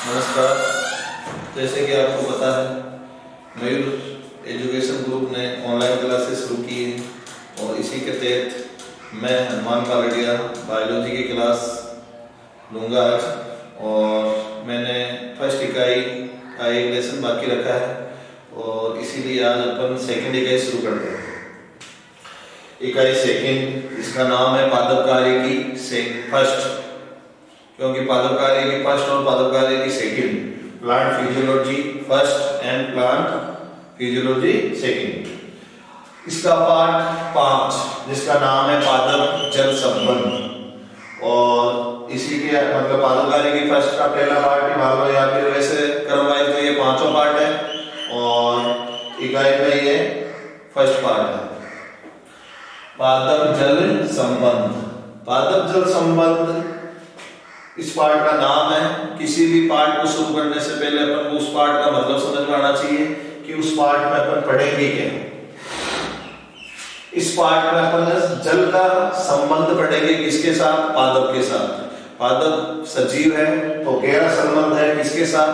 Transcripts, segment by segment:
नमस्कार। जैसे कि आपको पता है, मयूर एजुकेशन ग्रुप ने ऑनलाइन क्लासेस शुरू की है और इसी के तहत मैं हनुमान पालड़िया बायोलॉजी की क्लास लूँगा आज। और मैंने फर्स्ट इकाई का एक लेसन बाकी रखा है और इसीलिए आज अपन सेकंड इकाई शुरू करते हैं। इकाई सेकंड, इसका नाम है पादप कार्य की फर्स्ट, क्योंकि पादप कार्य की फर्स्ट और पादप कार्य की second. Plant physiology first and plant physiology second. इसका पार्ट 5 जिसका नाम है पादप जल संबंध। और इसी के मतलब पादप कार्य की फर्स्ट का पहला पार्ट ही मान लो, या फिर वैसे करवाए तो ये 5वां पार्ट है और इकाई में ये फर्स्ट पार्ट है। पादप जल संबंध। पादप जल संबंध इस पार्ट का नाम है। किसी भी पार्ट को शुरू करने से पहले अपन को उस पार्ट का मतलब समझ में आना चाहिए कि उस पार्ट में अपन पढ़ेंगे क्या। इस पार्ट में अपन जल का संबंध पढ़ेंगे किसके साथ? पादप के साथ। पादप सजीव है तो गहरा संबंध है किसके साथ?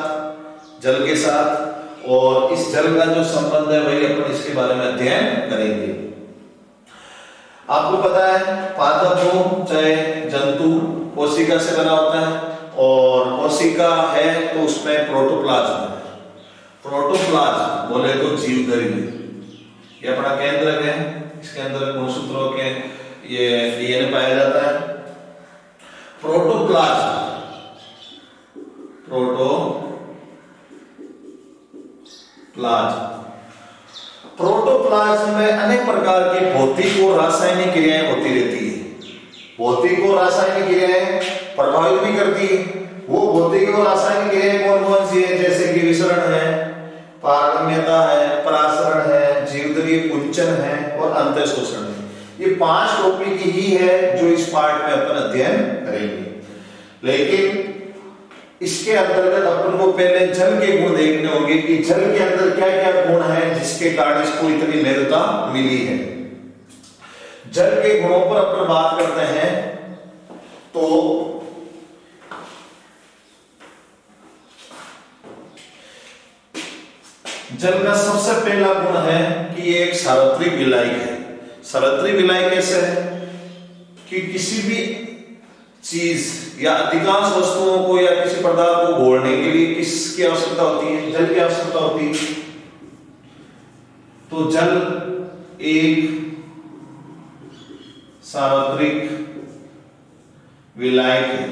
जल के साथ। और इस जल का जो संबंध है वही अपन इसके बारे में अध्ययन करेंगे। आपको पता है पादप हो चाहे जंतु कोशिका से बना होता है और कोशिका है तो उसमें प्रोटोप्लाज्म है। प्रोटोप्लाज्म बोले तो जीवधर्मी, ये अपना केंद्रक है। इसके अंदर गुणसूत्रों के ये डीएनए पाया जाता है। प्रोटोप्लाज्म प्रोटोप्लाज्म में अनेक प्रकार की भौतिक और रासायनिक क्रियाएं होती रहती है। भौतिक और रासायनिक क्रियाएं प्रभावित भी करती है। वो भौतिक और रासायनिक क्रियाएं कौन कौन सी है? जैसे कि विसरण है, पारगम्यता है, परासरण है, जीवद्रीय कुंचन है और अंतःशोषण है। ये 5 टॉपिक ही है जो इस पार्ट में अपन अध्ययन करेंगे। लेकिन इसके अंतर्गत अपन को पहले जल के गुण देखने होंगे कि जल के अंदर क्या क्या गुण है जिसके कारण इसको इतनी महत्ता मिली है। जल के गुणों पर अपन बात करते हैं तो जल का सबसे पहला गुण है कि ये एक सार्वत्रिक विलायक है। सार्वत्रिक विलायक कैसे है कि किसी भी चीज या अधिकांश वस्तुओं को या किसी पदार्थ को घोलने के लिए किसकी आवश्यकता होती है? जल की आवश्यकता होती है। तो जल एक सार्वत्रिक विलायक है।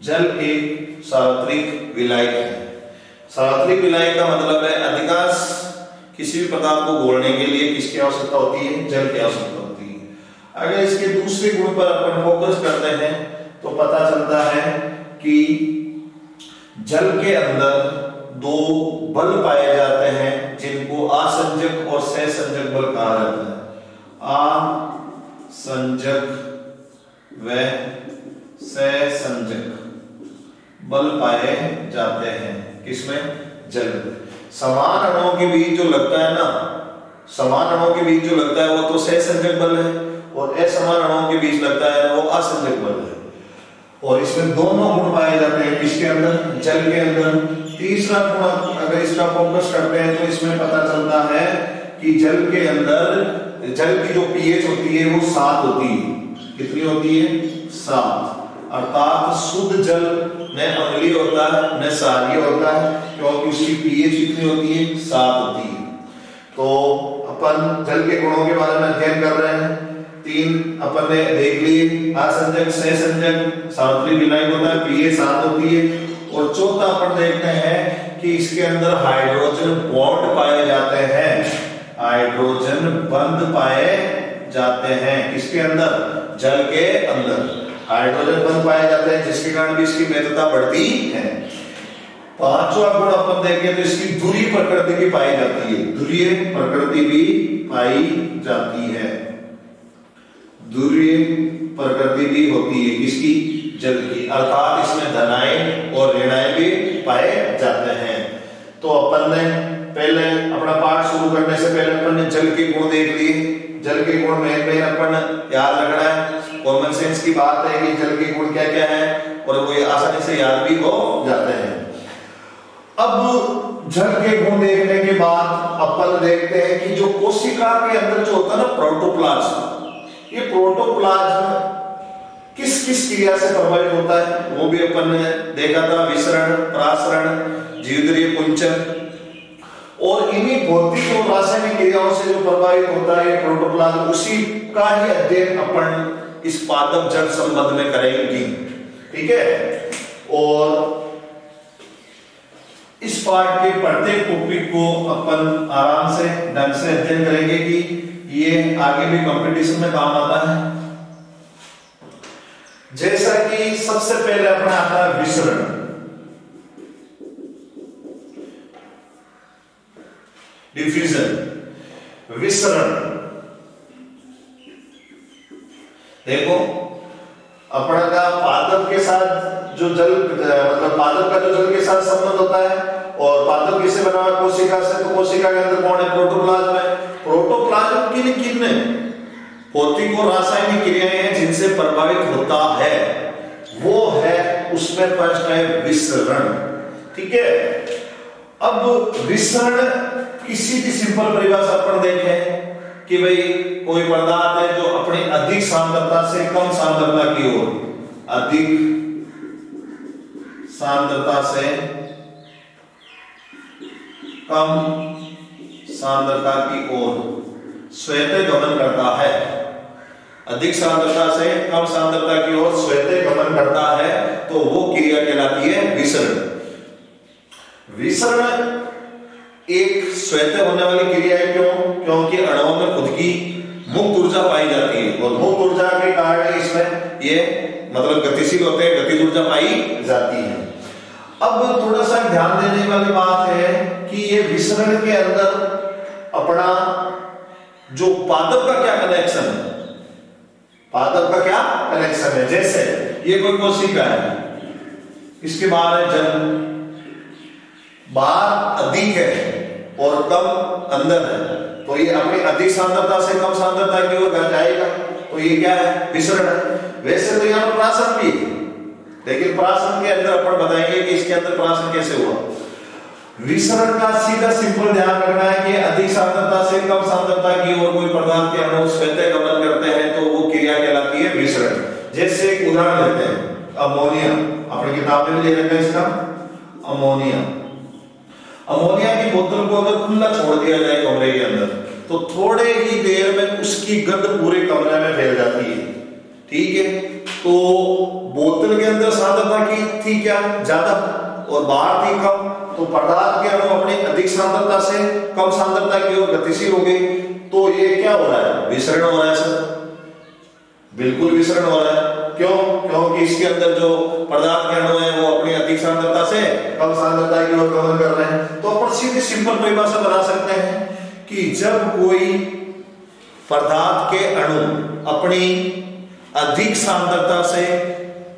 जल एक सार्वत्रिक विलायक है। सार्वत्रिक विलायक का मतलब है अधिकांश किसी भी पदार्थ को घोलने के लिए किसकी आवश्यकता होती है? जल की आवश्यकता होती है। अगर इसके दूसरे गुण पर अपन फोकस करते हैं तो पता चलता है कि जल के अंदर 2 बल पाए जाते हैं जिनको आसंजक और सहसंजक बल कहा जाता है। आसंजक व सहसंजक बल पाए जाते हैं किसमें? जल। समान अणुओं के बीच जो लगता है ना, समान अणुओं के बीच जो लगता है वो तो सहसंजक बल है और असमान अणुओं के बीच लगता है वो आसंजक बल है। और इसमें दोनों गुण पाए जाते हैं किसके अंदर? जल के अंदर। तीसरा गुण अगर इसका फोकस करते हैं तो इसमें पता चलता है कि जल के अंदर जल की जो पीएच होती है वो 7 होती है। कितनी होती है? 7। अर्थात शुद्ध जल न अम्लीय होता है न क्षारीय होता है, क्योंकि उसकी पीएच कितनी होती है? 7 होती है। तो अपन जल के गुणों के बारे में अध्ययन कर रहे हैं। 3 अपन ने देख लिए, आसंजक, सहसंजक, सार्वत्रिक विलायक होता है, पीएच 7 होती है। और चौथा अपन देखते हैं कि इसके अंदर हाइड्रोजन बॉन्ड पाए जाते हैं। हाइड्रोजन बंध पाए जाते हैं किसके अंदर? जल के अंदर हाइड्रोजन बंध पाए जाते हैं, जिसके कारण भी इसकी महत्ता बढ़ती है। 5वां गुण अपन देखें तो इसकी ध्रुवीय प्रकृति भी पाई जाती है। ध्रुवीय प्रकृति भी पाई जाती है। ध्रुवीय प्रकृति भी होती है किसकी? जल की। अर्थात इसमें धनायन और ऋणायन भी पाए जाते हैं। तो अपन ने पहले अपना पाठ शुरू करने से पहले अपन ने जल के गुण देख लिए। जल के गुण मेन अपन याद रखना है। कॉमन सेंस की बात है कि जल के गुण क्या क्या है और वो आसानी से याद भी हो जाते हैं। अब जल के गुण देखने के बाद अपन देखते हैं कि जो कोशिका के अंदर जो होता है ना प्रोटोप्लाज्म, ये प्रोटोप्लाज्म किस किस क्रिया से प्रभावित होता है वो भी अपन ने देखा था, विसरण, प्रासरण, जीवद्रीय कुंचन। और इन्हीं भौतिक और रासायनिक क्रियाओं से जो प्रभावित होता है प्रोटोप्लाज्म, उसी का ही अध्ययन अपन इस पादप जड़ संबंध में करेंगे। ठीक है, और इस पाठ के प्रत्येक टॉपिक को अपन आराम से ढंग से अध्ययन करेंगे कि ये आगे भी कंपटीशन में काम आता है। जैसा कि सबसे पहले अपना आता है विसरण। डिफ्यूजन, विसरण। देखो अपना का पादप के साथ जो जल मतलब पादप का जो जल के साथ संबंध होता है, और पादप किससे बना हुआ? कोशिका से। तो कोशिका के अंदर कौन है? प्रोटोप्लाज्म है। प्रोटोप्लाज्म किन भौतिक और रासायनिक क्रियाएं हैं जिनसे प्रभावित होता है, वो है उसमें फर्स्ट है विसरण। ठीक है, अब विसरण किसी भी सिंपल परिभाषा अपन देखें कि भाई कोई पदार्थ है जो अपनी अधिक सांद्रता से कम सांद्रता की ओर, अधिक सांद्रता से कम सांद्रता की ओर स्वतः गमन करता है। अधिक सांद्रता से कम सांद्रता की ओर स्वतः गमन करता है तो वो क्रिया कहलाती है विसरण। विसरण एक स्वतः होने वाली क्रिया है। क्यों? क्योंकि अणुओं में खुद की मुक्त ऊर्जा पाई जाती है और मुक्त ऊर्जा के कारण इसमें ये मतलब गतिशील होते हैं, गतिज ऊर्जा पाई जाती है। अब थोड़ा सा ध्यान देने वाली बात है कि ये विसरण के अंदर अपना जो पादप का क्या कनेक्शन है, पादप का क्या कनेक्शन है। जैसे ये कोई कोशिका है, इसके बाहर है जल, बाहर अधिक है और कम अंदर है, तो ये अपनी अधिक सांद्रता से कम सांद्रता की ओर जाएगा, तो ये क्या है? विसरण है। वैसे तो यहाँ पर प्राशन भी है, लेकिन प्राशन के अंदर अपन बताएंगे कि इसके अंदर प्राशन कैसे हुआ। विसरण का सीधा सिंपल ध्यान रखना है कि अधिक सांद्रता से कम सांद्रता की ओर कोई पदार्थ के अणु स्वतः गमन करते हैं तो वो क्रिया कहलाती है विसरण। जैसे एक उदाहरण लेते हैं, अमोनिया, अपनी किताब में ले रखा है इसका, अमोनिया। अमोनिया की बोतल को अगर खुला छोड़ दिया जाए कमरे के अंदर तो थोड़े ही देर में उसकी गंध पूरे कमरे में फैल जाती है। ठीक है, तो बोतल के अंदर सांद्रता की थी क्या? ज्यादा, और बाहर थी कम, तो पदार्थ के अणु अपनी अधिक सांद्रता से कम सांद्रता की ओर गतिशील हो गई। तो ये क्या हो रहा है? विसरण हो रहा है सर, बिल्कुल विसरण हो रहा है। क्यों? क्योंकि इसके अंदर जो पदार्थ के अणु हैं वो अपनी अधिक सांद्रता से कम सांद्रता की ओर गमन कर रहे हैं। तो अपन सीधी सिंपल परिभाषा बना सकते हैं कि जब कोई पदार्थ के अणु अपनी अधिक सांद्रता से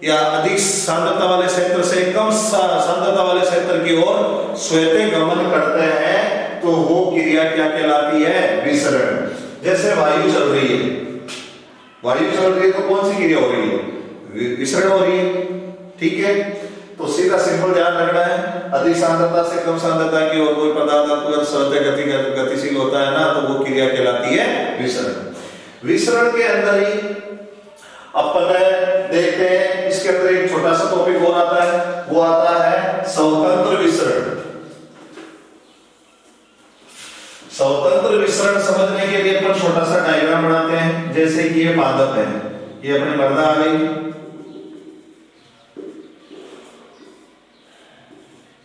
या अधिक सांद्रता वाले क्षेत्र से कम सांद्रता वाले क्षेत्र की ओर स्वतः गमन करते हैं तो वो क्रिया क्या कहलाती है? विसरण। जैसे वायु चल रही है, वायु चल रही है तो कौन सी क्रिया हो रही है? विसरण हो रही है। ठीक है, तो सीधा सिंपल ध्यान रखना है, अधिक सांद्रता से कम सांद्रता की ओर कोई पदार्थ अगर स्वतः गतिशील होता है ना तो वो क्रिया कहलाती है विसरण। विसरण के अंदर ही अपन देखते हैं, इसके अंदर एक छोटा सा टॉपिक और आता है, वो आता है स्वतंत्र विसरण। स्वतंत्र विसरण समझने के लिए अपन छोटा सा डायग्राम बनाते हैं। जैसे कि ये पादप है, ये अपनी मर्दा आ गई,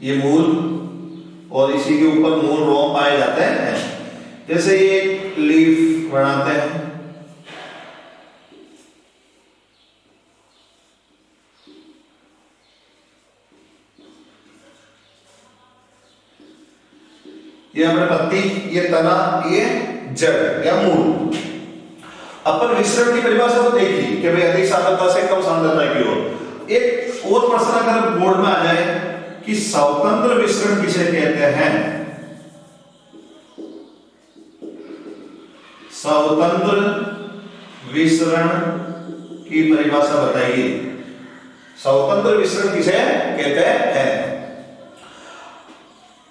ये मूल, और इसी के ऊपर मूल रोम पाए जाते हैं। जैसे ये लीफ बनाते हैं, ये अपने पत्ती, ये तना, ये जड़ या मूल। अपन विसरण की परिभाषा तो देखी कि भाई अधिक सांद्रता से कम सांद्रता की ओर। एक और प्रश्न अगर बोर्ड में आ जाए कि स्वतंत्र विसरण किसे कहते हैं? स्वतंत्र विसरण की परिभाषा बताइए। स्वतंत्र विसरण किसे कहते हैं?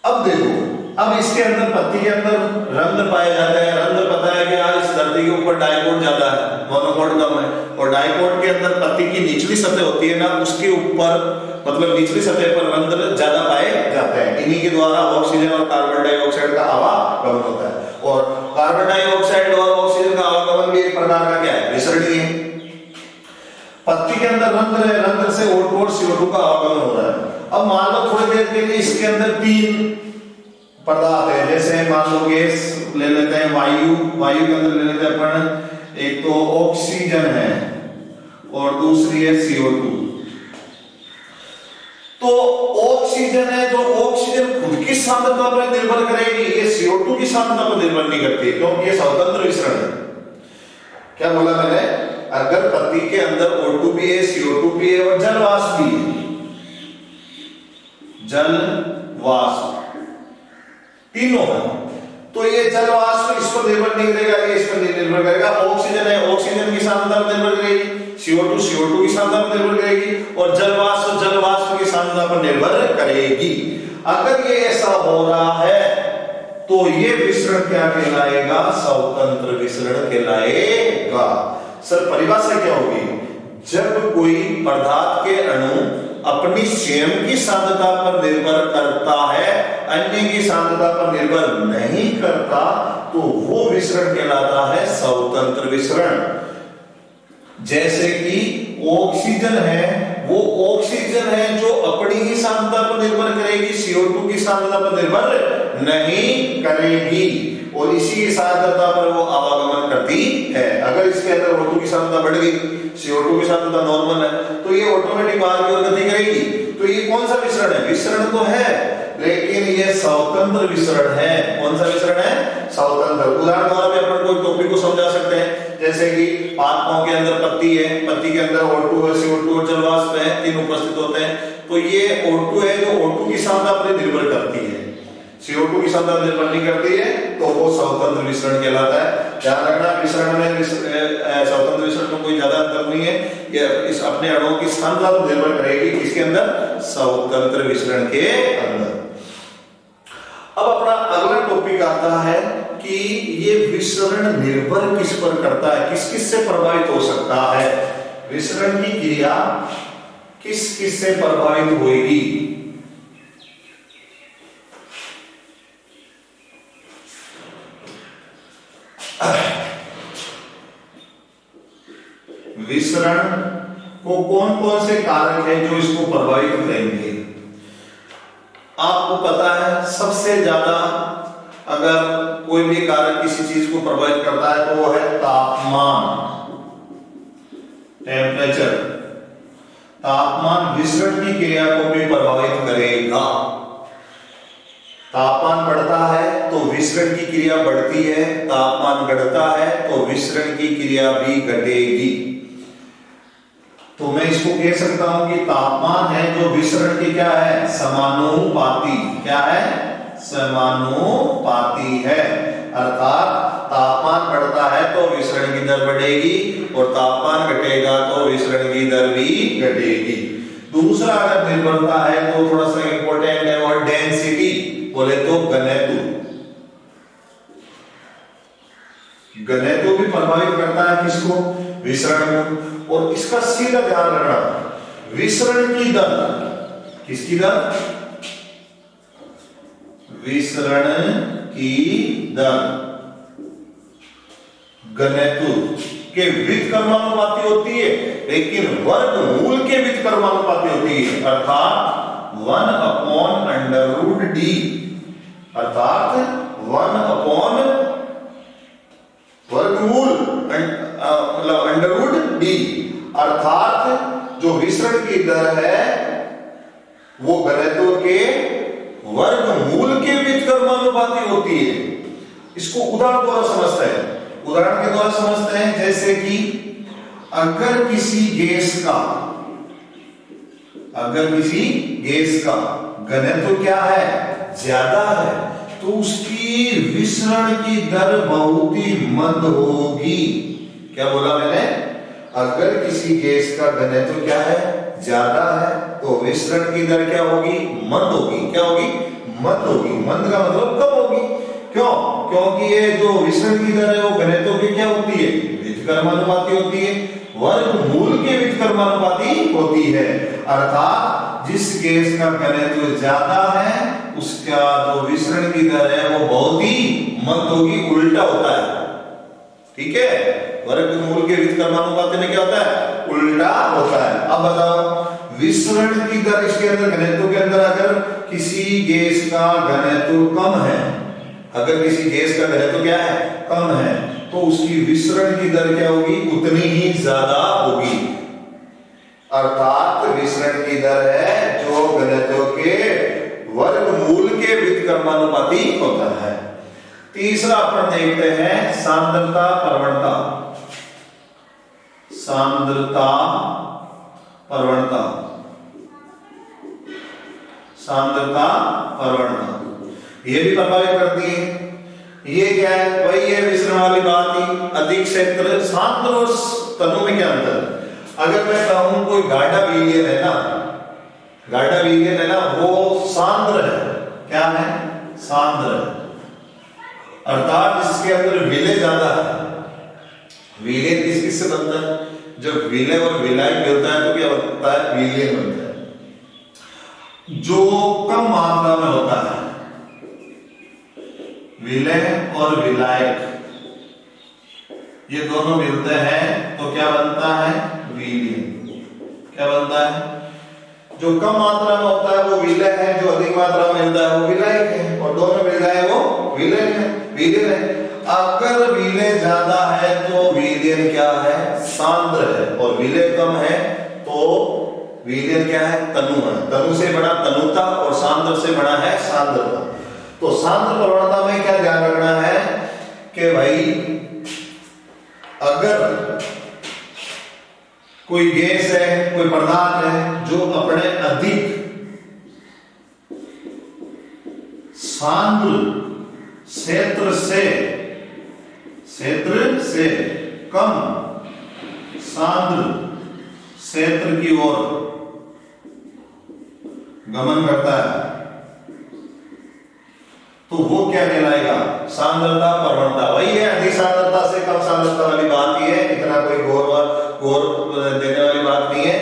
अब देखो, अब इसके अंदर पत्ती के अंदर रंध्र पाए जाते हैं। रंध्र पता है कि आज इस धरती के ऊपर डाइकोट ज्यादा है, मोनोकोट कम है, और डाइकोट के अंदर पत्ती की निचली सतह होती है ना, उसके ऊपर मतलब निचली सतह पर रंध्र ज्यादा पाए जाते हैं। इन्हीं के द्वारा ऑक्सीजन और कार्बन डाइऑक्साइड का आवागमन होता है, और कार्बन डाइऑक्साइड और ऑक्सीजन का आवागमन भी एक प्रकार का क्या है? विसरण ही है। पत्ती के अंदर रंध्र है, रंध्र से O2 और CO2 का आवागमन हो रहा है। अब मान लो थोड़ी देर के लिए इसके अंदर 3 पदार्थ है, जैसे मान लो गैस ले लेते हैं, वायु के अंदर ले लेते हैं अपन, एक तो ऑक्सीजन है और दूसरी है CO2। तो ऑक्सीजन है, तो ऑक्सीजन खुद की सांद्रता पर निर्भर करेगी, ये CO2 की सांद्रता पर निर्भर नहीं करती, क्योंकि ये स्वतंत्र विसरण है। क्या बोला मैंने? अगर पत्ती के अंदर O2 भी है, CO2 भी है और जल वाष्प भी है, जल वाष्प तीनों है, तो ये जल वाष्प इस पर निर्भर नहीं करेगा, ये इस पर निर्भर करेगा। ऑक्सीजन है, ऑक्सीजन की सांद्रता पर निर्भर करेगी, CO2 की सांद्रता पर निर्भर करेगी, और जल वाष्प की सांद्रता पर निर्भर करेगी। अगर ये ऐसा हो रहा है तो ये विसरण क्या कहलाएगा? स्वतंत्र विसरण कहलाएगा। सर परिभाषा क्या होगी? जब कोई पदार्थ के अणु अपनी स्वयं की सांद्रता पर निर्भर करता है, अन्य की सांद्रता पर निर्भर नहीं करता, तो वो विसरण कहलाता है स्वतंत्र विसरण। जैसे कि ऑक्सीजन है, वो ऑक्सीजन है जो अपनी ही सांद्रता पर निर्भर करेगी, CO2 की सांद्रता पर निर्भर नहीं करेगी, और इसी सांद्रता पर वो आवागमन करती है। अगर इसके अंदर O2 की सांद्रता बढ़ गई, CO2 की सांद्रता नॉर्मल है, तो ये ऑटोमेटिक बाहर की ओर गति करेगी। तो ये कौन सा विसरण है? विसरण तो है, लेकिन ये स्वतंत्र विसरण है। कौन सा विसरण है? स्वतंत्र। उदाहरण द्वारा भी अपन कोई टॉपिक को समझा सकते हैं, जैसे कि पादपों के अंदर पत्ती है, पत्ती के अंदर O2 है, CO2 और जल वाष्प है, तीन उपस्थित होते हैं। तो ये O2 है जो O2 की सांद्रता पर निर्भर करती है, CO2 की सांद्रता पर निर्भर नहीं करती है, तो वो स्वतंत्र विसरण कहलाता है। ध्यान रखना, विसरण में स्वतंत्र विसरण में कोई ज्यादा अंतर नहीं है, ये इस अपने अणुओं की सांद्रता पर निर्भर करेगी, इसके अंदर स्वतंत्र विसरण के अंदर। अब अपना अगला टॉपिक आता है कि ये विसरण निर्भर किस पर करता है, किस किस से प्रभावित हो सकता है, विसरण की क्रिया किस किस से प्रभावित होगी। विसरण को कौन कौन से कारक हैं जो इसको प्रभावित करेंगे? आपको पता है सबसे ज्यादा अगर कोई भी कारक किसी चीज को प्रभावित करता है तो वो है तापमान, टेम्परेचर। तापमान विसरण की क्रिया को भी प्रभावित करेगा। तापमान बढ़ता है तो विसरण की क्रिया बढ़ती है, तापमान घटता है तो विसरण की क्रिया भी घटेगी। तो मैं इसको कह सकता हूं कि तापमान है जो विसरण की क्या है? समानुपाती। क्या है? समानुपाती है। अर्थात तापमान बढ़ता है तो विसरण की दर बढ़ेगी और तापमान घटेगा तो विसरण की दर भी घटेगी। दूसरा अगर निर्भरता है तो थोड़ा सा इंपॉर्टेंट है, और डेंसिटी बोले तो घनत्व। घनत्व भी प्रभावित करता है किसको? विसरण को। और इसका सीधा ध्यान रखना, विसरण की दर, किसकी दर? विसरण की दर घनत्व के व्युत्क्रमानुपाती होती है, लेकिन वर्गमूल के व्युत्क्रमानुपाती होती है, अर्थात 1/√d, अर्थात 1 वर्गमूल मतलब √d, अर्थात जो विसरण की दर है वो घनत्व के वर्गमूल के व्युत्क्रमानुपाती होती है। इसको उदाहरण द्वारा समझते हैं, उदाहरण के द्वारा समझते हैं। जैसे कि अगर किसी गैस का घनत्व क्या है? ज्यादा है, तो उसकी विसरण की दर बहुत ही मंद होगी। क्या बोला मैंने? अगर किसी गैस का घनत्व क्या है, ज्यादा है, तो विसरण की दर क्या होगी, मंद होगी। क्या होगी? मंद होगी। मंद का मतलब कम होगी। क्यों? क्योंकि ये जो विसरण की दर है वो घनत्व की क्या होती है, व्युत्क्रमानुपाती होती है, वर्गमूल के व्युत्क्रमानुपाती होती है। अर्थात जिस गैस का घनत्व ज्यादा है उसका जो विसरण की दर है वो बहुत ही मंद होगी, उल्टा होता है। ठीक है, वर्गमूल के व्युत्क्रमानुपाती में क्या होता है, उल्टा होता है। अब बताओ, विसरण की दर इसके अंदर घनत्व के अंदर अगर किसी गैस का घनत्व कम है, अगर किसी गैस का घनत्व क्या है, कम है, तो उसकी विसरण की दर क्या होगी, उतनी ही ज्यादा होगी। अर्थात विसरण की दर है जो घनत्व के वर्गमूल के व्युत्क्रमानुपाती होता है। तीसरा अपन देखते हैं सांद्रता प्रवणता। सांद्रता प्रवणता, सांद्रता प्रवणता ये भी प्रभावित करती है। ये क्या है, वही है विसरण वाली बात ही। अधिक क्षेत्र, सांद्र और तनु में क्या अंतर? अगर मैं कहूं कोई गाढ़ा विलयन है ना, गाढ़ा विलयन है ना, वो सांद्र है। क्या है? सांद्र है। अर्थात इसके अंदर विलय ज्यादा है। विलयन किस किस से बनता है? जब विलय और विलायक मिलता है तो क्या बनता है, विलयन बनता है। जो कम मात्रा में होता है, विलय और विलायक ये दोनों मिलते हैं तो क्या बनता है, विलयन। क्या बनता है? जो कम मात्रा में होता है वो विलय है, जो अधिक मात्रा में मिलता है वो विलायक है, और दोनों मिल जाए वो विलयन है, विलयन है। अगर विलय ज्यादा है तो विलयन क्या है, सांद्र है, और विलय कम है तो विलयन क्या है, तनु है। तनु से बड़ा तनुता और सांद्र से बड़ा है सांद्रता। तो सांद्र प्रवणता में क्या ध्यान रखना है कि भाई अगर कोई गैस है, कोई पदार्थ है जो अपने अधिक सांद्र क्षेत्र से कम सांद्र क्षेत्र की ओर गमन करता है तो वो क्या कहलाएगा, सांद्रता प्रवणता। वही है, अधिक सांद्रता से कम सांद्रता वाली बात ही है, इतना कोई गौर देने वाली बात नहीं है।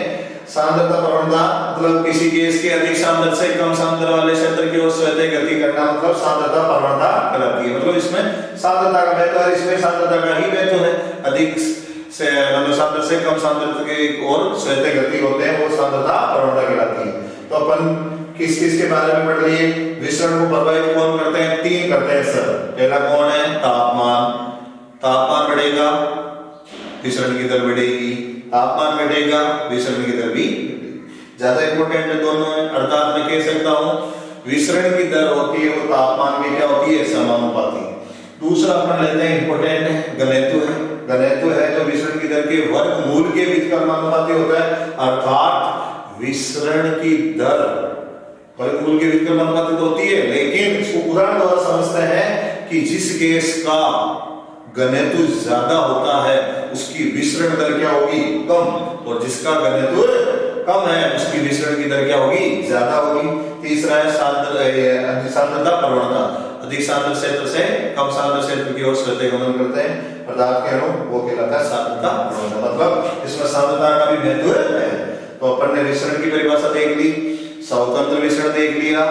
सांद्रता प्रवणता मतलब किसी गैस के अधिक सांद्र से कम सांद्र वाले क्षेत्र की ओर स्वतः गति करना, मतलब सांद्रता प्रवणता कहलाती है। मतलब इसमें सांद्रता का महत्व है, इसमें सांद्रता का ही महत्व है। अधिक से मतलब सांद्र से कम सांद्रता की ओर स्वतः गति होते हैं, वो सांद्रता प्रवणता कहलाती है। तो अपन किस किस के बारे में पढ़ लिए? विसरण को प्रभावित कौन करते हैं? तीन करते हैं सर। पहला कौन है? तापमान। तापमान बढ़ेगा, विसरण की दर बढ़ेगी, तापमान बढ़ेगा, विसरण की दर भी ज्यादा इंपॉर्टेंट है दोनों है। अर्थात मैं कह सकता हूं विसरण की दर होती है वो तापमान में क्या होती है, समानुपाती। दूसरा अपन लेते हैं इंपॉर्टेंट है, घनत्व है। घनत्व है जो विसरण की दर के वर्गमूल के व्युत्क्रमानुपाती होता है। अर्थात विसरण की दर वर्गमूल के व्युत्क्रमानुपाती तो होती है, लेकिन इसको उदाहरण द्वारा समझते हैं कि जिस गैस का घनत्व ज्यादा होता है उसकी विसरण दर क्या होगी, कम, और जिसका घनत्व कम है उसकी विसरण की दर क्या होगी, ज्यादा होगी। तीसरा है सांद्रता प्रवणता। अधिक सांद्र क्षेत्र से कम सांद्र क्षेत्र की ओर स्वतः गमन करते हैं पदार्थ के अणु, वो कहलाता है सांद्रता प्रवणता। मतलब इसमें सांद्रता का भी महत्व है। तो अपन ने विसरण की परिभाषा देख ली, स्वतंत्र विसरण देख लिया,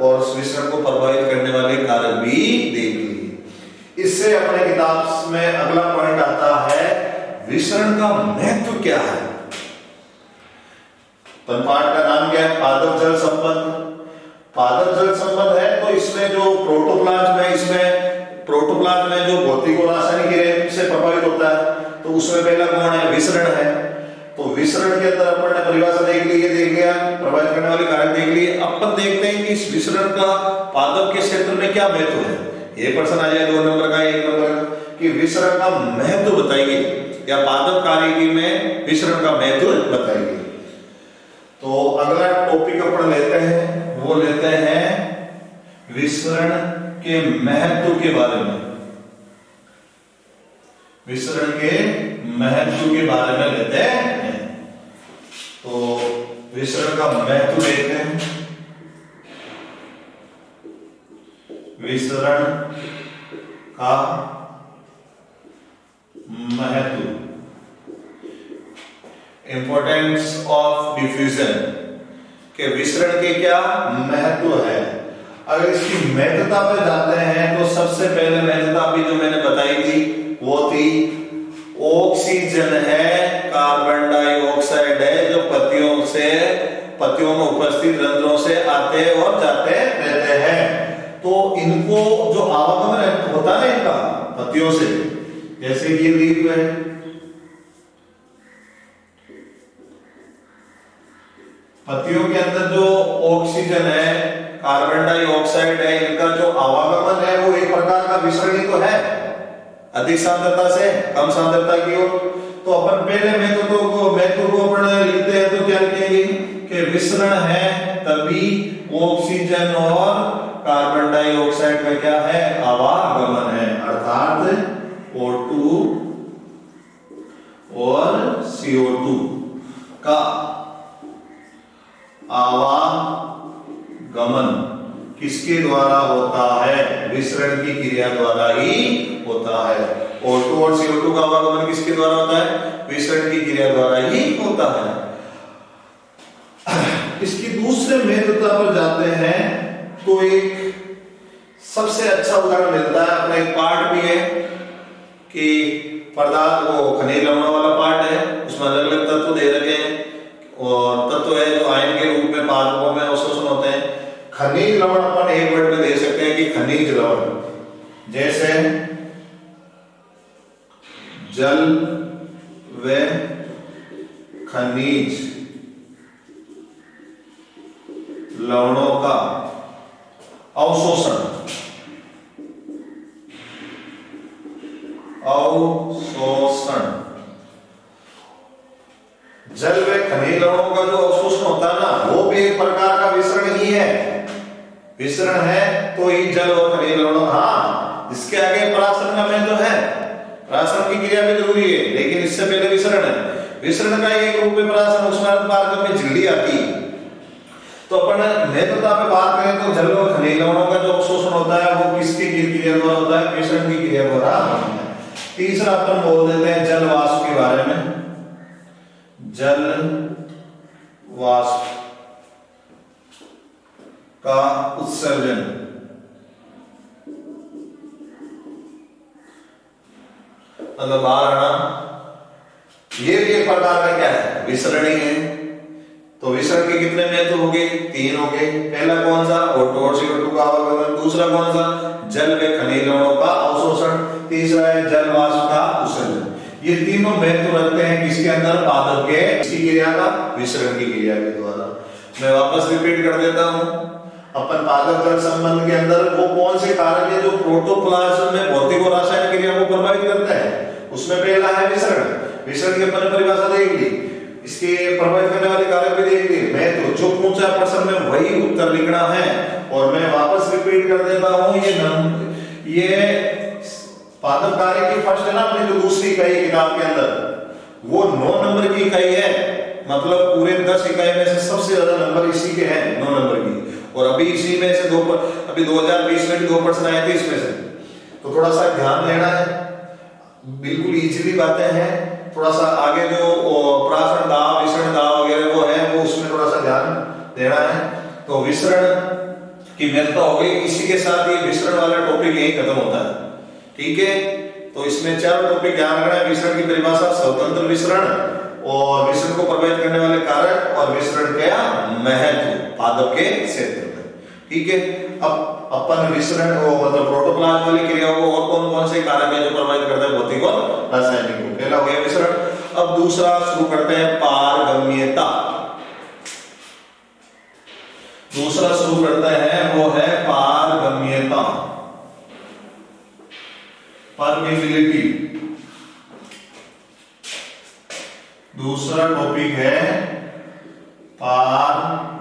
और उस विसरण को प्रभावित करने वाले कारक भी देख लिए। इससे अपने किताब में अगला पॉइंट आता है विसरण का महत्व क्या है। पाठ का नाम क्या है? पादप जल संबंध। पादप जल संबंध है तो इसमें जो प्रोटोप्लाज्म में जो भौतिक और रासायनिक क्रिया से प्रभावित होता है, तो उसमें पहला कौन है? विसरण है। तो विसरण के अंदर अपन ने परिभाषा देख ली, ये देख लिया, प्रभावित करने वाले कारक देख लिए। अपन देखते हैं कि इस विसरण का पादप के क्षेत्र में क्या महत्व है। ये प्रश्न आ जाए 2 नंबर का, 1 नंबर का, कि विसरण का महत्व बताइए, या पादप कार्यकी में विसरण का महत्व बताइए। तो अगला टॉपिक अपन लेते हैं, वो लेते हैं विसरण के महत्व के बारे में, विसरण के महत्व के बारे में लेते हैं। तो विसरण का महत्व देखते हैं। विसरण का महत्व, इंपॉर्टेंस ऑफ डिफ्यूजन, के विसरण के क्या महत्व है। अगर इसकी महत्वता पे जाते हैं तो सबसे पहले महत्वता अभी जो मैंने बताई थी वो थी ऑक्सीजन है, कार्बन डाइऑक्साइड है, जो पत्तियों में उपस्थित रंध्रों से आते और जाते रहते हैं। तो इनको जो आवागमन होता है इनका पत्तियों से, जैसे ये लीफ है, पत्तियों के अंदर जो ऑक्सीजन है, कार्बन डाइऑक्साइड है, इनका जो आवागमन है वो एक प्रकार का विसरण ही तो है, अधिक सांद्रता से कम सांद्रता की ओर। तो अपन पहले महत्व को अपन लिखते हैं तो क्या लिखेंगे कि विसरण है तभी ऑक्सीजन और कार्बन डाइऑक्साइड का क्या है आवागमन है, अर्थात O2 और CO2 का आवागमन किसके द्वारा होता है, विसरण की क्रिया द्वारा ही होता है। O2 और CO2 का आवागमन किसके द्वारा होता है, विसरण की क्रिया द्वारा ही होता है। इसकी दूसरे महत्वता पर जाते हैं तो एक सबसे अच्छा उदाहरण मिलता है, अपना एक पार्ट भी है कि पदार्थ वो खनिज लवणों वाला पार्ट है, उसमें अलग अलग तत्व दे रखे हैं और तत्व है जो आयन के रूप में पादपों में अवशोषण होते हैं। खनिज लवण अपन एक वर्ड में दे सकते हैं कि खनिज लवण, जैसे जल व खनिज लवणों का अवशोषण, जल व खनिज लवणों का जो अवशोषण होता है ना वो भी एक प्रकार का विसरण ही है। विसरण है तो ही जल और खनिज लवणों, हाँ इसके आगे परासरण का महत्व है, परासरण की क्रिया भी जरूरी है, लेकिन इससे पहले विसरण है। विसरण का एक रूप में परासरण उष्मागत मार्ग में झिल्ली आती है। तो अपन महत्वता पे बात करें तो जल और खनिज लवणों का जो अवशोषण होता है वो किसकी क्रिया द्वारा होता है, विसरण की क्रिया द्वारा होता है। तीसरा अपन बोल देते हैं जल वाष्प के बारे में। जल वाष्प का उत्सर्जन, मतलब बाहर आना, ये भी एक प्रकार का क्या है विसरण ही है। तो विसरण के कितने महत्व हो गए, तीन हो गए। पहला कौन सा, O2 और CO2 का आवागमन। दूसरा कौन सा, जल व खनिज लवणों का अवशोषण। तीसरा है जल वाष्प का उत्सर्जन। ये तीनों महत्व रखते हैं किसके अंदर, पादप के किसकी क्रिया का, विसरण की क्रिया के द्वारा। मैं वापस रिपीट कर देता हूं, अपन पादप जल संबंध के अंदर वो कौन से कारक है जो प्रोटोप्लाज्म में भौतिक और रासायनिक क्रिया को प्रभावित करते हैं, उसमें पहला है विसरण। विसरण की अपन परिभाषा देख ली, इसके प्रभावित करने वाले कारक भी देख लिए। मैं तो जो पूछा प्रश्न में वही उत्तर लिखना है और मैं वापस रिपीट कर देता हूं। ये पादप कार्य की फर्स्ट है ना अपनी जो दूसरी इकाई किताब के अंदर, वो 9 नंबर की इकाई है, मतलब पूरे 10 इकाई में से सबसे ज्यादा नंबर इसी के हैं, 9 नंबर की। और अभी इसी में से अभी 2020 में भी 2 प्रश्न आए थे इसमें से, तो थोड़ा सा ध्यान देना है। बिल्कुल इजीली बातें हैं, थोड़ा सा आगे जो प्रासरण दाव विसरण दाव वगैरह वो है वो उसमें थोड़ा सा ध्यान देना है। तो विसरण की महत्ता हो गई, इसी के साथ ये विसरण वाला टॉपिक यही खत्म होता है, ठीक है। तो इसमें 4 टॉपिक ध्यान रखना है। विसरण की परिभाषा, स्वतंत्र विसरण, और विसरण को प्रभावित करने वाले कारक, और विसरण का महत्व पादप के क्षेत्र में, ठीक है। अब अपन विसरण मतलब प्रोटोप्लाज्म वाली क्रियाओं को और कौन कौन से कारक है जो प्रभावित करते हैं भौतिक और रासायनिक को, पहला हो गया विसरण। अब दूसरा शुरू करते हैं पारगम्यता। दूसरा शुरू करते हैं वो है पारगम्यता, परमिबिलिटी। दूसरा टॉपिक है पारगम्यता।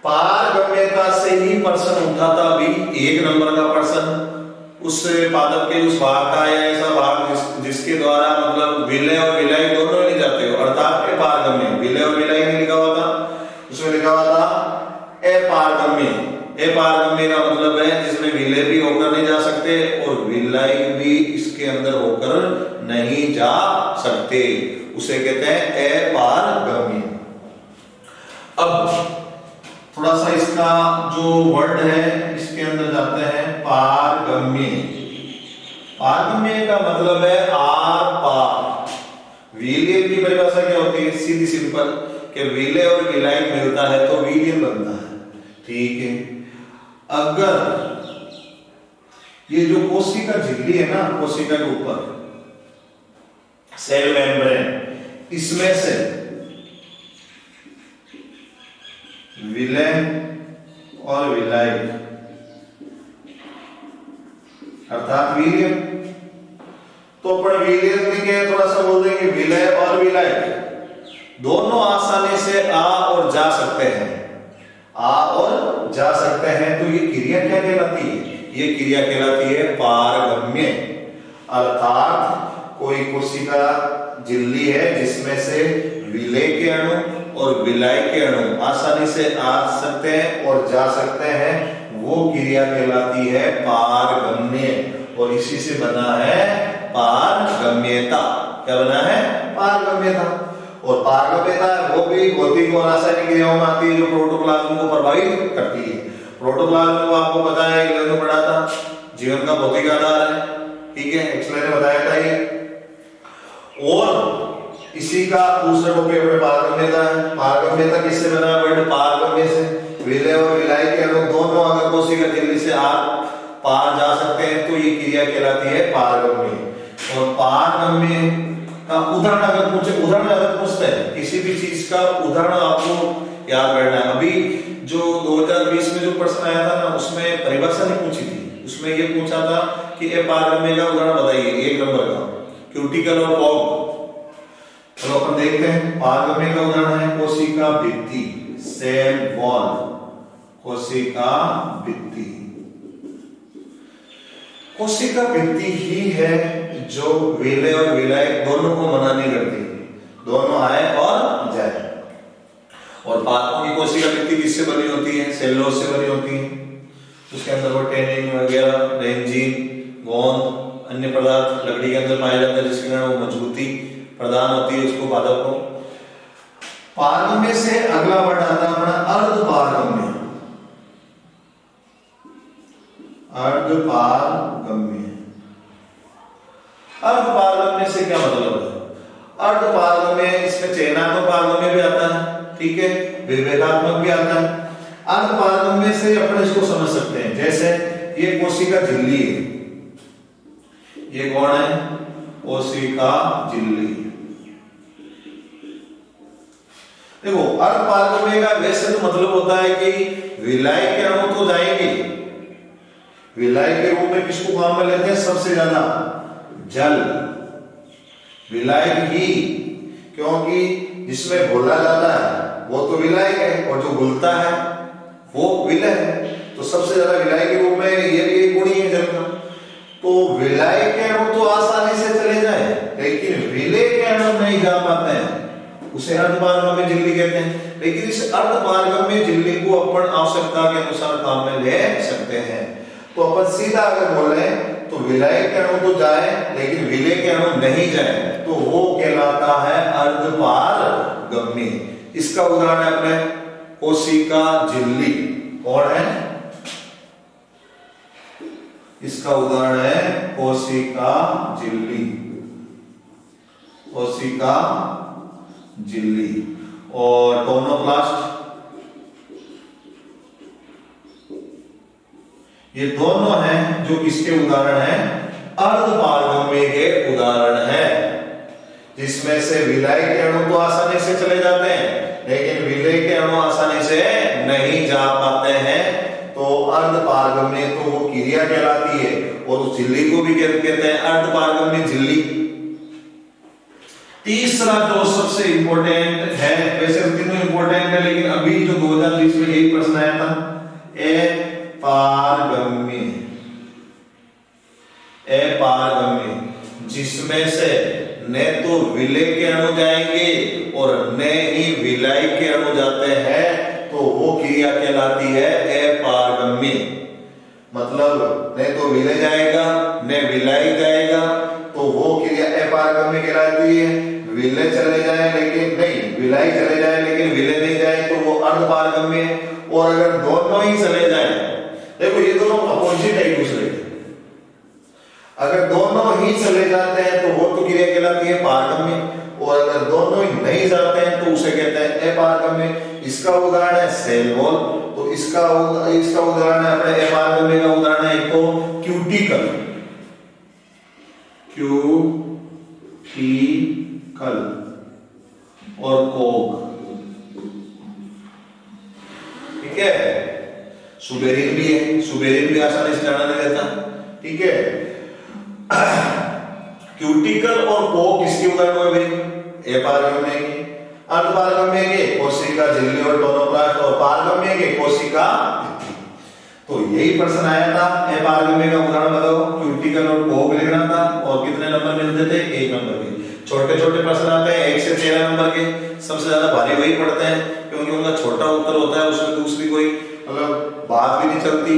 पारगम्यता से ही प्रश्न उठा था अभी 1 नंबर का प्रश्न, उस पादप के उस भाग का या ऐसा भाग जिसके द्वारा मतलब विलय और विलय दोनों नहीं जाते हो, अर्थात अपारगम्य। विलय और विलय नहीं लिखा हुआ था, उसमें लिखा हुआ था अपारगम्य। अपारगम्य का मतलब है जिसमें विलय भी होकर नहीं जा सकते और विलय भी इसके अंदर होकर नहीं जा सकते, उसे कहते हैं अपारगम्य। अब थोड़ा सा इसका जो वर्ड है इसके अंदर जाते हैं, पारगम्य। पारगम्य का मतलब है आर पार। विलयन की परिभाषा क्या होती है? सीधी सिंपल, कि विलय और विलय मिलता है तो विलयन बनता है, ठीक है। अगर ये जो कोशिका झिल्ली है ना, कोशिका के ऊपर सेल मेम्ब्रेन, इसमें से विलय और विलय अर्थात विलयन, तो अपन विलयन के थोड़ा सा बोल देंगे विलय और विलय दोनों आसानी से आ और जा सकते हैं, आ और जा सकते हैं। तो ये क्रिया क्या कहलाती है? ये क्रिया कहलाती है पारगम्य। अर्थात कोई कोशिका झिल्ली है जिसमें से विलय के अणु और विलय के अणु आसानी से आ सकते हैं और जा सकते हैं, वो क्रिया कहलाती है पारगम्य। और इसी से बना है पारगम्यता। क्या बना है? पारगम्यता। और पारगम्यता वो भी भौतिक और रासायनिक क्रियाओं में आती है जो प्रोटोप्लाज्म को प्रभावित करती है। प्रोटोप्लाज्म को आपको पता है, इंग्लिश में पढ़ा था, जीवन का भौतिक आधार है, ठीक है, एक्सप्लेन ने बताया था ये। और इसी का दूसरे टॉपिक में पारगम्यता है। पारगम्यता किससे बना है? वर्ड पारगम्य से। विलय और विलय के अणु दोनों अगर कोशिका झिल्ली से आप पार जा सकते हैं तो ये क्रिया कहलाती है पारगम्य। और पारगम्य का उदाहरण अगर पूछते हैं किसी भी चीज का उदाहरण आपको याद करना है। अभी जो 2020 में जो प्रश्न आया था ना, उसमें परिभाषा नहीं पूछी थी, उसमें ये पूछा था कि पारगम्य का उदाहरण बताइए 1 नंबर का, क्यूटिकल और पॉग। चलो अपन देखते हैं। पारगम्य का उदाहरण है कोशिका भित्ति, सेल वॉल, कोशिका भित्ति। कोशिका भित्ति ही है जो विलय और विलय दोनों को मना नहीं करती, दोनों आए और जाए। और पादपों की कोशिका भित्ति किससे बनी होती है? सेल्यूलोज से बनी होती है। उसके अंदर वो टेनिन वगैरह, रेंजिन, गोंद, अन्य पदार्थ लकड़ी के अंदर पाए जाते हैं जिसके कारण वो मजबूती प्रदान होती है उसको, पादप को। पारगम्य से अगला वर्ड आता है अपना अर्धपारगम्य। अर्धपारगम्य। अर्धपारगम्य से क्या मतलब है? अर्धपारगम्य, इसमें चयनात्मक पारगम्य भी आता है, ठीक है, विभेदात्मक भी आता है। अर्धपारगम्य से अपन इसको समझ सकते हैं, जैसे ये कोशिका झिल्ली है, ये कौन है? कोशिका झिल्ली। देखो अर्धपारगम्य का वैसे तो मतलब होता है कि विलय के अणु तो जाएंगे, विलय के रूप में किसको काम में लेते हैं? सबसे ज्यादा जल, विलय ही, क्योंकि जिसमें घोला जाता है वो तो विलय है और जो घुलता है वो विलय है, तो सबसे ज्यादा विलय के रूप में ये भी एक गुण ही है जल का। तो विलय के अणु तो आसानी से चले जाए, लेकिन विलय के अणु नहीं जा पाते हैं, उसे अर्धपारगम्य झिल्ली कहते हैं। लेकिन इस अर्धपारगम्य झिल्ली को अपन आवश्यकता के अनुसार काम में ले सकते हैं। तो अपन सीधा अगर बोले तो विलय के अणु तो जाए लेकिन विलय के अणु नहीं जाए तो वो कहलाता है अर्धपारगम्य। इसका उदाहरण है अपने कोशिका झिल्ली। कौन है? इसका उदाहरण है कोशिका झिल्ली, कोशिका झिल्ली। और टोनोप्लास्ट, ये दोनों हैं जो किसके उदाहरण हैं? अर्धपारगम्य के उदाहरण हैं, जिसमें से विलय के अणु तो आसानी से चले जाते हैं लेकिन विलय के अणु आसानी से नहीं जा पाते हैं। तो अर्धपारगम्य तो वो क्रिया कहलाती है और उस झिल्ली को भी कहते हैं अर्धपारगम्य झिल्ली। तीसरा जो सबसे इंपॉर्टेंट है, वैसे तीनों इंपॉर्टेंट है, लेकिन अभी जो 2020 में यही प्रश्न आया था, अपारगम्य, जिसमें से न तो विलय के अणु जाएंगे और न ही विलायक के अणु जाते हैं, तो वो क्रिया कहलाती है अपारगम्य। मतलब न तो विलय जाएगा न विलायक जाएगा, तो वो क्रिया अपारगम्य कहलाती है। विलय चले जाए लेकिन नहीं, विलायक चले जाए लेकिन विलय नहीं जाए, तो वो अर्धपारगम्य है। और अगर दोनों ही चले जाए, देखो ये दोनों अपोजिट है एक दूसरे के, अगर दोनों ही चले जाते हैं तो वो तो क्रिया कहलाती है पारगम्य, और अगर दोनों ही नहीं जाते हैं तो उसे कहते हैं अपारगम्य। इसका उदाहरण है सेल वॉल, तो इसका उदाहरण है अपने अपारगम्य का उदाहरण है एक तो क्यूटिकल, और कोग, ठीक है। सुबेरिन भी है, सुबेरिन भी आसानी से जाना नहीं देता, ठीक है। क्यूटिकल और कोग किसके उदाहरण हुए भाई? अपारगम्य के। अर्धपारगम्य के कोशिका झिल्ली और टोनोप्लास्ट, और पारगम्य के कोशिका। तो यही प्रश्न आया था, अपारगम्य का उदाहरण बताओ, क्यूटिकल और कोग लिखना था, और कितने नंबर मिलते थे? 1 नंबर के। छोटे छोटे प्रश्न आते हैं 1 से 13 नंबर के, सबसे ज्यादा भारी वही पड़ते हैं, क्योंकि उनका छोटा उत्तर होता है, उसमें दूसरी कोई मतलब बात भी नहीं चलती।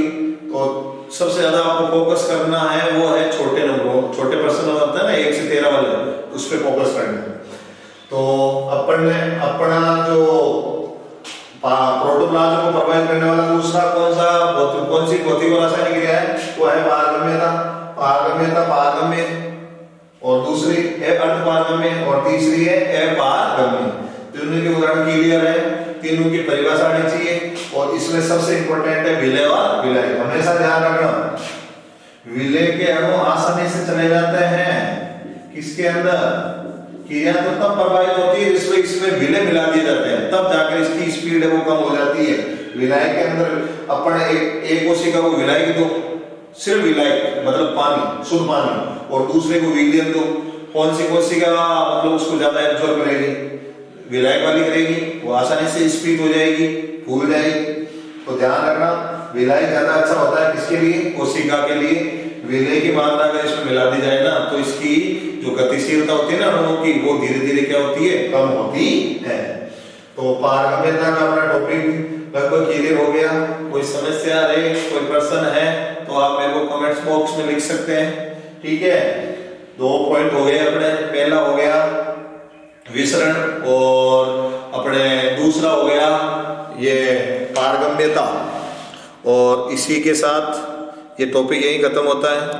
तो सबसे ज्यादा आपको फोकस करना है वो है छोटे नंबरों, छोटे प्रश्न होते हैं ना 1 से 13 वाले, उस पर फोकस करना है। तो अपन ने अपना जो प्रोटोप्लाज्म को प्रभावित करने वाला दूसरा कौन सी भौतिक और रासायनिक क्रिया है? वो है पारगम्यता, और दूसरी है अर्धपारगम्य, और तीसरी है अपारगम्य। तीनों के उदाहरण क्लियर है, तीनों की परिभाषा आनी चाहिए, और इसमें सबसे इंपॉर्टेंट है विलय और विलायक। हमेशा ध्यान रखना, विलय के अणु आसानी से चले जाते हैं किसके अंदर? क्रिया तो तब प्रभावित होती है इसमें विलय मिला दिए जाते हैं, तब जाकर इसकी स्पीड है वो कम हो जाती है। विलायक के अंदर अपन एक कोशिका को विलायक दो, सिर्फ विलायक मतलब पानी, शुद्ध पानी, और दूसरे को विलयन दो, कौन सी कोशिका मतलब उसको ज्यादा एब्जॉर्ब करेगी? विलायक वाली करेगी, वो आसानी से स्पीड हो जाएगी, फूल जाएगी। तो ध्यान रखना, विलायक ज्यादा अच्छा होता है किसके लिए? कोशिका के लिए। विलय की मात्रा अगर इसमें मिला दी जाए ना, तो इसकी जो गतिशीलता होती है ना अणुओं की, वो धीरे धीरे क्या होती है? कम होती है। तो पारगम्यता का अपना टॉपिक लगभग क्लियर हो गया। कोई समस्या रहे, कोई प्रश्न है तो आप मेरे को कमेंट्स बॉक्स में लिख सकते हैं, ठीक है। 2 पॉइंट हो गए अपने, पहला हो गया विसरण, और अपने दूसरा हो गया ये पारगम्यता, और इसी के साथ ये टॉपिक यहीं खत्म होता है।